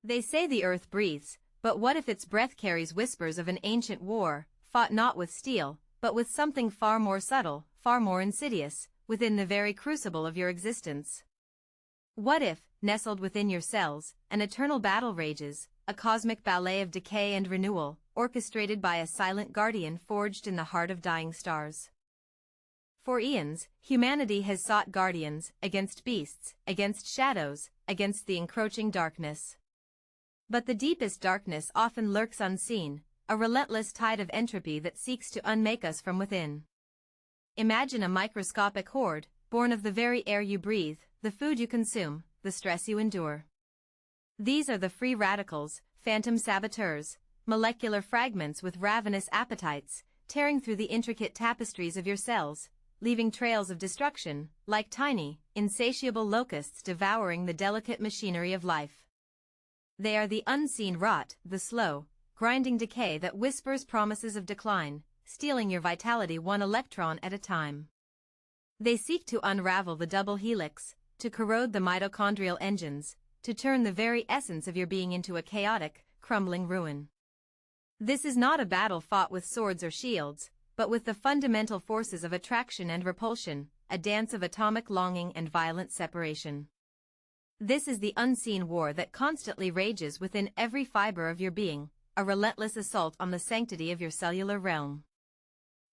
They say the earth breathes, but what if its breath carries whispers of an ancient war, fought not with steel, but with something far more subtle, far more insidious, within the very crucible of your existence? What if, nestled within your cells, an eternal battle rages, a cosmic ballet of decay and renewal, orchestrated by a silent guardian forged in the heart of dying stars? For eons, humanity has sought guardians, against beasts, against shadows, against the encroaching darkness. But the deepest darkness often lurks unseen, a relentless tide of entropy that seeks to unmake us from within. Imagine a microscopic horde, born of the very air you breathe, the food you consume, the stress you endure. These are the free radicals, phantom saboteurs, molecular fragments with ravenous appetites, tearing through the intricate tapestries of your cells, leaving trails of destruction, like tiny, insatiable locusts devouring the delicate machinery of life. They are the unseen rot, the slow, grinding decay that whispers promises of decline, stealing your vitality one electron at a time. They seek to unravel the double helix, to corrode the mitochondrial engines, to turn the very essence of your being into a chaotic, crumbling ruin. This is not a battle fought with swords or shields, but with the fundamental forces of attraction and repulsion, a dance of atomic longing and violent separation. This is the unseen war that constantly rages within every fiber of your being, a relentless assault on the sanctity of your cellular realm.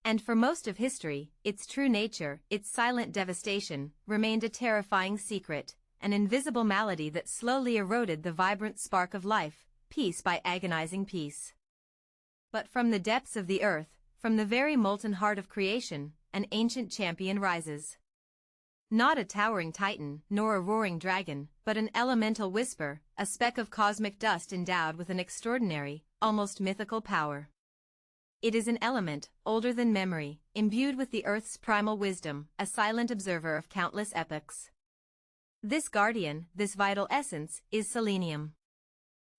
And for most of history, its true nature, its silent devastation, remained a terrifying secret, an invisible malady that slowly eroded the vibrant spark of life, piece by agonizing piece. But from the depths of the earth, from the very molten heart of creation, an ancient champion rises. Not a towering titan, nor a roaring dragon, but an elemental whisper, a speck of cosmic dust endowed with an extraordinary, almost mythical power. It is an element, older than memory, imbued with the earth's primal wisdom, a silent observer of countless epochs. This guardian, this vital essence, is selenium.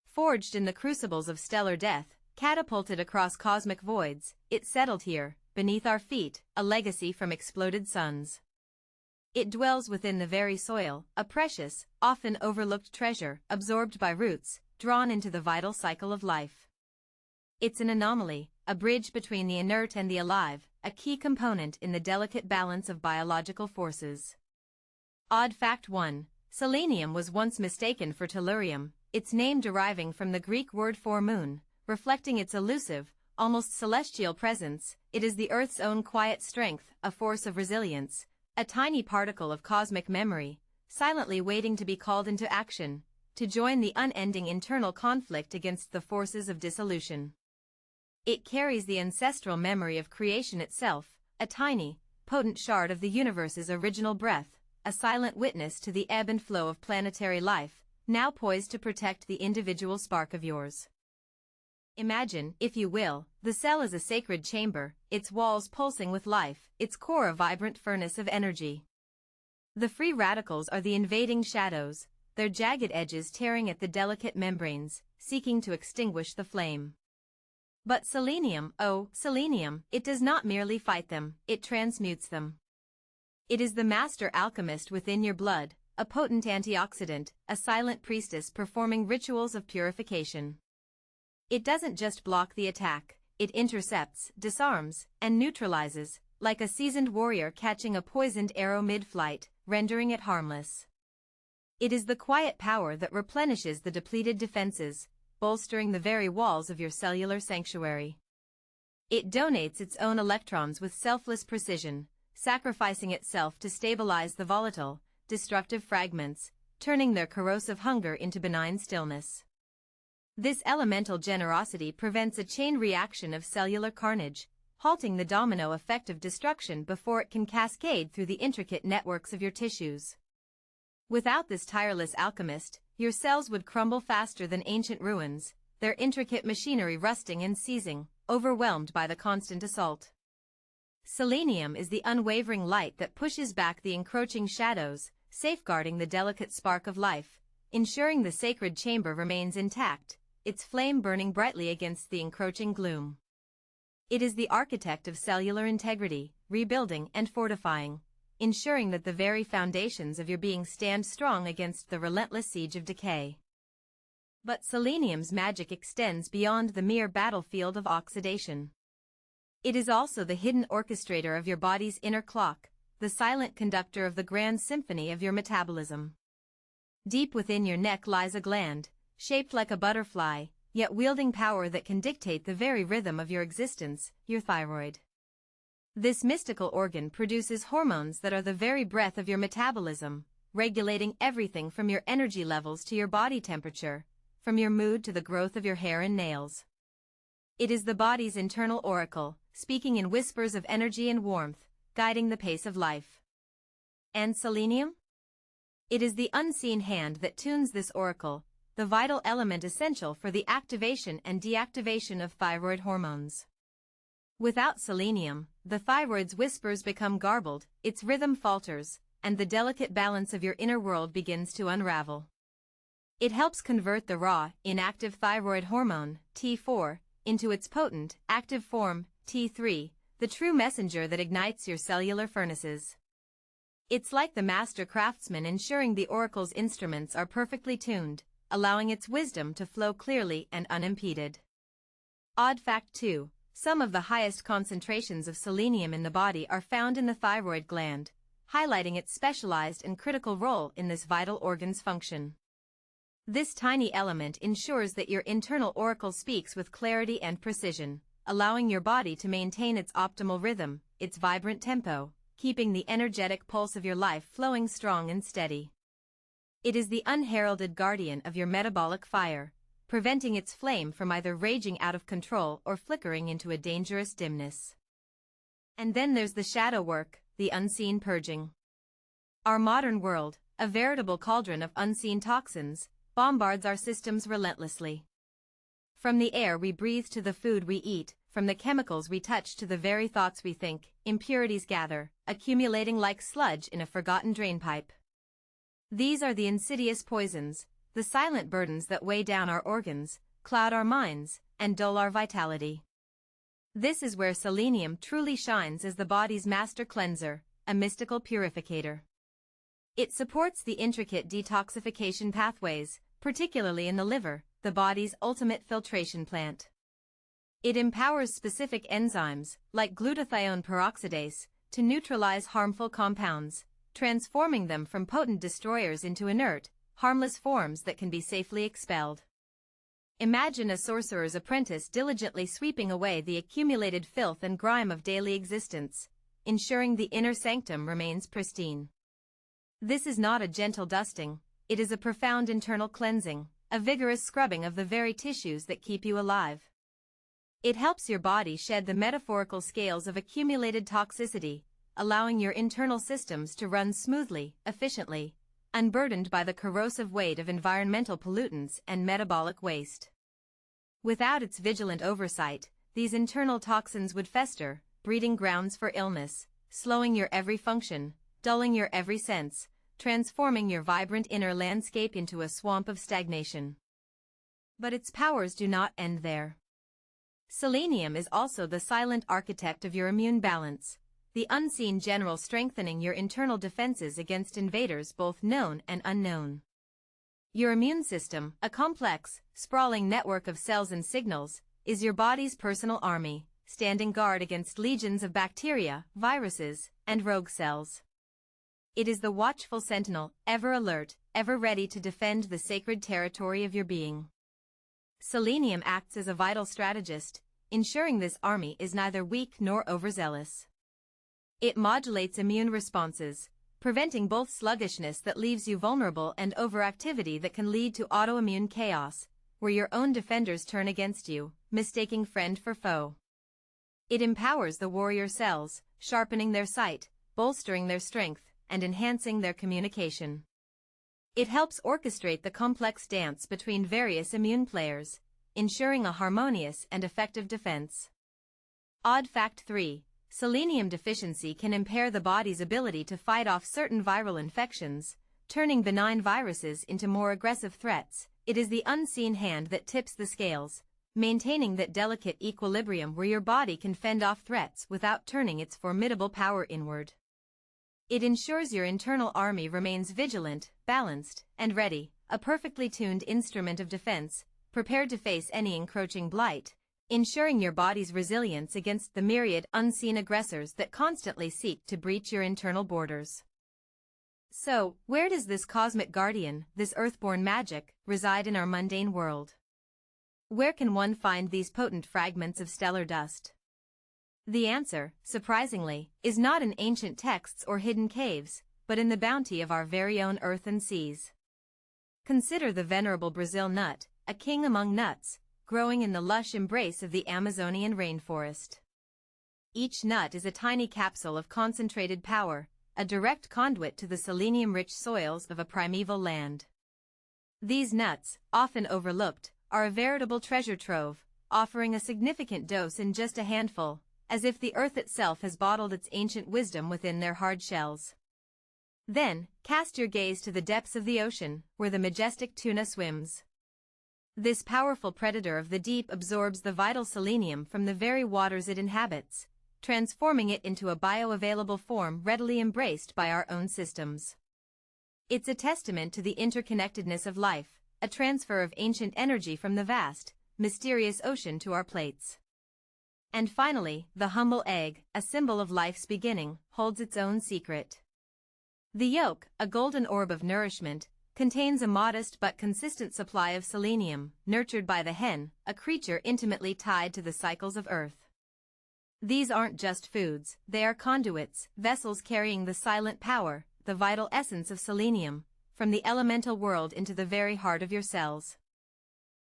Forged in the crucibles of stellar death, catapulted across cosmic voids, it settled here, beneath our feet, a legacy from exploded suns. It dwells within the very soil, a precious, often overlooked treasure, absorbed by roots, drawn into the vital cycle of life. It's an anomaly, a bridge between the inert and the alive, a key component in the delicate balance of biological forces. Odd fact 1. Selenium was once mistaken for tellurium, its name deriving from the Greek word for moon, reflecting its elusive, almost celestial presence. It is the Earth's own quiet strength, a force of resilience, a tiny particle of cosmic memory, silently waiting to be called into action, to join the unending internal conflict against the forces of dissolution. It carries the ancestral memory of creation itself, a tiny, potent shard of the universe's original breath, a silent witness to the ebb and flow of planetary life, now poised to protect the individual spark of yours. Imagine, if you will, the cell as a sacred chamber, its walls pulsing with life, its core a vibrant furnace of energy. The free radicals are the invading shadows, their jagged edges tearing at the delicate membranes, seeking to extinguish the flame. But selenium, oh, selenium, it does not merely fight them, it transmutes them. It is the master alchemist within your blood, a potent antioxidant, a silent priestess performing rituals of purification. It doesn't just block the attack, it intercepts, disarms, and neutralizes, like a seasoned warrior catching a poisoned arrow mid-flight, rendering it harmless. It is the quiet power that replenishes the depleted defenses, bolstering the very walls of your cellular sanctuary. It donates its own electrons with selfless precision, sacrificing itself to stabilize the volatile, destructive fragments, turning their corrosive hunger into benign stillness. This elemental generosity prevents a chain reaction of cellular carnage, halting the domino effect of destruction before it can cascade through the intricate networks of your tissues. Without this tireless alchemist, your cells would crumble faster than ancient ruins, their intricate machinery rusting and seizing, overwhelmed by the constant assault. Selenium is the unwavering light that pushes back the encroaching shadows, safeguarding the delicate spark of life, ensuring the sacred chamber remains intact, its flame burning brightly against the encroaching gloom. It is the architect of cellular integrity, rebuilding and fortifying, ensuring that the very foundations of your being stand strong against the relentless siege of decay. But selenium's magic extends beyond the mere battlefield of oxidation. It is also the hidden orchestrator of your body's inner clock, the silent conductor of the grand symphony of your metabolism. Deep within your neck lies a gland, shaped like a butterfly, yet wielding power that can dictate the very rhythm of your existence, your thyroid. This mystical organ produces hormones that are the very breath of your metabolism, regulating everything from your energy levels to your body temperature, from your mood to the growth of your hair and nails. It is the body's internal oracle, speaking in whispers of energy and warmth, guiding the pace of life. And selenium? It is the unseen hand that tunes this oracle, the vital element essential for the activation and deactivation of thyroid hormones. Without selenium, the thyroid's whispers become garbled, its rhythm falters, and the delicate balance of your inner world begins to unravel. It helps convert the raw, inactive thyroid hormone, T4, into its potent, active form, T3, the true messenger that ignites your cellular furnaces. It's like the master craftsman ensuring the oracle's instruments are perfectly tuned, allowing its wisdom to flow clearly and unimpeded. Odd fact 2. Some of the highest concentrations of selenium in the body are found in the thyroid gland, highlighting its specialized and critical role in this vital organ's function. This tiny element ensures that your internal oracle speaks with clarity and precision, allowing your body to maintain its optimal rhythm, its vibrant tempo, keeping the energetic pulse of your life flowing strong and steady. It is the unheralded guardian of your metabolic fire, preventing its flame from either raging out of control or flickering into a dangerous dimness. And then there's the shadow work, the unseen purging. Our modern world, a veritable cauldron of unseen toxins, bombards our systems relentlessly. From the air we breathe to the food we eat, from the chemicals we touch to the very thoughts we think, impurities gather, accumulating like sludge in a forgotten drainpipe. These are the insidious poisons, the silent burdens that weigh down our organs, cloud our minds, and dull our vitality. This is where selenium truly shines as the body's master cleanser, a mystical purificator. It supports the intricate detoxification pathways, particularly in the liver, the body's ultimate filtration plant. It empowers specific enzymes, like glutathione peroxidase, to neutralize harmful compounds, transforming them from potent destroyers into inert, harmless forms that can be safely expelled. Imagine a sorcerer's apprentice diligently sweeping away the accumulated filth and grime of daily existence, ensuring the inner sanctum remains pristine. This is not a gentle dusting, it is a profound internal cleansing, a vigorous scrubbing of the very tissues that keep you alive. It helps your body shed the metaphorical scales of accumulated toxicity, allowing your internal systems to run smoothly, efficiently, unburdened by the corrosive weight of environmental pollutants and metabolic waste. Without its vigilant oversight, these internal toxins would fester, breeding grounds for illness, slowing your every function, dulling your every sense, transforming your vibrant inner landscape into a swamp of stagnation. But its powers do not end there. Selenium is also the silent architect of your immune balance, the unseen general strengthening your internal defenses against invaders both known and unknown. Your immune system, a complex, sprawling network of cells and signals, is your body's personal army, standing guard against legions of bacteria, viruses, and rogue cells. It is the watchful sentinel, ever alert, ever ready to defend the sacred territory of your being. Selenium acts as a vital strategist, ensuring this army is neither weak nor overzealous. It modulates immune responses, preventing both sluggishness that leaves you vulnerable and overactivity that can lead to autoimmune chaos, where your own defenders turn against you, mistaking friend for foe. It empowers the warrior cells, sharpening their sight, bolstering their strength, and enhancing their communication. It helps orchestrate the complex dance between various immune players, ensuring a harmonious and effective defense. Odd fact 3. Selenium deficiency can impair the body's ability to fight off certain viral infections, turning benign viruses into more aggressive threats. It is the unseen hand that tips the scales, maintaining that delicate equilibrium where your body can fend off threats without turning its formidable power inward. It ensures your internal army remains vigilant, balanced, and ready, a perfectly tuned instrument of defense, prepared to face any encroaching blight, ensuring your body's resilience against the myriad unseen aggressors that constantly seek to breach your internal borders. So, where does this cosmic guardian, this earthborn magic, reside in our mundane world? Where can one find these potent fragments of stellar dust? The answer, surprisingly, is not in ancient texts or hidden caves, but in the bounty of our very own earth and seas. Consider the venerable Brazil nut, a king among nuts, growing in the lush embrace of the Amazonian rainforest. Each nut is a tiny capsule of concentrated power, a direct conduit to the selenium-rich soils of a primeval land. These nuts, often overlooked, are a veritable treasure trove, offering a significant dose in just a handful, as if the earth itself has bottled its ancient wisdom within their hard shells. Then, cast your gaze to the depths of the ocean, where the majestic tuna swims. This powerful predator of the deep absorbs the vital selenium from the very waters it inhabits, transforming it into a bioavailable form readily embraced by our own systems. It's a testament to the interconnectedness of life, a transfer of ancient energy from the vast, mysterious ocean to our plates. And finally, the humble egg, a symbol of life's beginning, holds its own secret. The yolk, a golden orb of nourishment, contains a modest but consistent supply of selenium, nurtured by the hen, a creature intimately tied to the cycles of Earth. These aren't just foods, they are conduits, vessels carrying the silent power, the vital essence of selenium, from the elemental world into the very heart of your cells.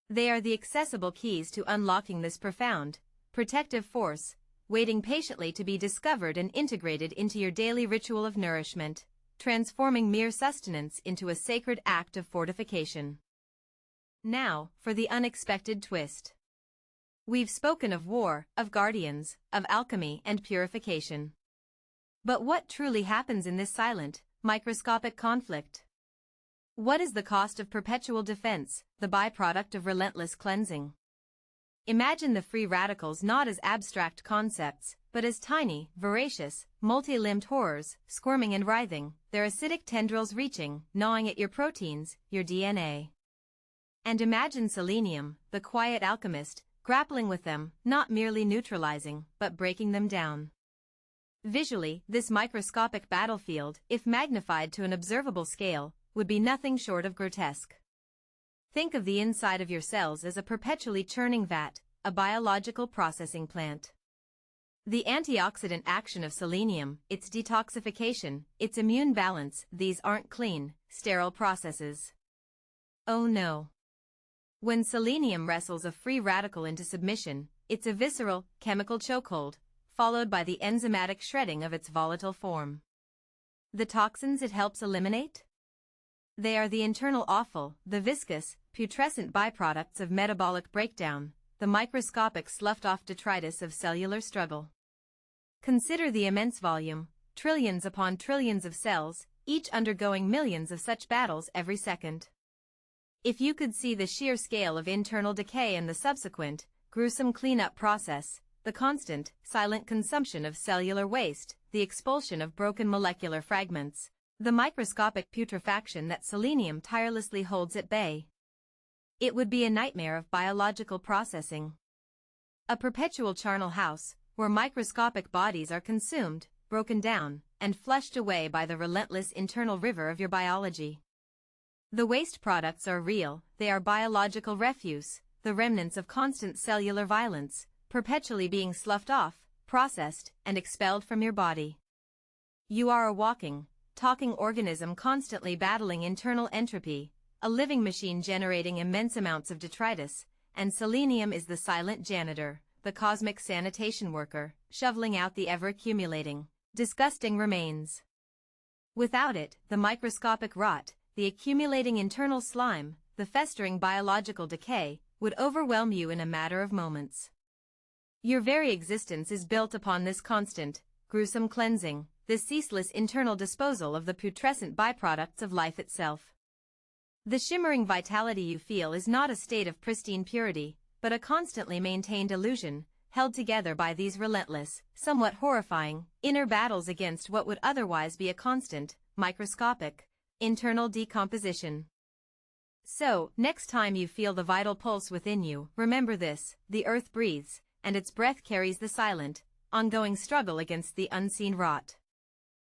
They are the accessible keys to unlocking this profound, protective force, waiting patiently to be discovered and integrated into your daily ritual of nourishment, transforming mere sustenance into a sacred act of fortification. Now, for the unexpected twist. We've spoken of war, of guardians, of alchemy and purification. But what truly happens in this silent, microscopic conflict? What is the cost of perpetual defense, the byproduct of relentless cleansing? Imagine the free radicals not as abstract concepts, but as tiny, voracious, multi-limbed horrors, squirming and writhing, their acidic tendrils reaching, gnawing at your proteins, your DNA. And imagine selenium, the quiet alchemist, grappling with them, not merely neutralizing, but breaking them down. Visually, this microscopic battlefield, if magnified to an observable scale, would be nothing short of grotesque. Think of the inside of your cells as a perpetually churning vat, a biological processing plant. The antioxidant action of selenium, its detoxification, its immune balance, these aren't clean, sterile processes. Oh no. When selenium wrestles a free radical into submission, it's a visceral, chemical chokehold, followed by the enzymatic shredding of its volatile form. The toxins it helps eliminate? They are the internal offal, the viscous, putrescent byproducts of metabolic breakdown, the microscopic sloughed-off detritus of cellular struggle. Consider the immense volume, trillions upon trillions of cells, each undergoing millions of such battles every second. If you could see the sheer scale of internal decay and the subsequent, gruesome cleanup process, the constant, silent consumption of cellular waste, the expulsion of broken molecular fragments, the microscopic putrefaction that selenium tirelessly holds at bay. It would be a nightmare of biological processing. A perpetual charnel house, where microscopic bodies are consumed, broken down, and flushed away by the relentless internal river of your biology. The waste products are real, they are biological refuse, the remnants of constant cellular violence, perpetually being sloughed off, processed, and expelled from your body. You are a walking, talking organism constantly battling internal entropy, a living machine generating immense amounts of detritus, and selenium is the silent janitor, the cosmic sanitation worker, shoveling out the ever-accumulating, disgusting remains. Without it, the microscopic rot, the accumulating internal slime, the festering biological decay, would overwhelm you in a matter of moments. Your very existence is built upon this constant, gruesome cleansing, this ceaseless internal disposal of the putrescent byproducts of life itself. The shimmering vitality you feel is not a state of pristine purity, but a constantly maintained illusion, held together by these relentless, somewhat horrifying, inner battles against what would otherwise be a constant, microscopic, internal decomposition. So, next time you feel the vital pulse within you, remember this: the earth breathes, and its breath carries the silent, ongoing struggle against the unseen rot.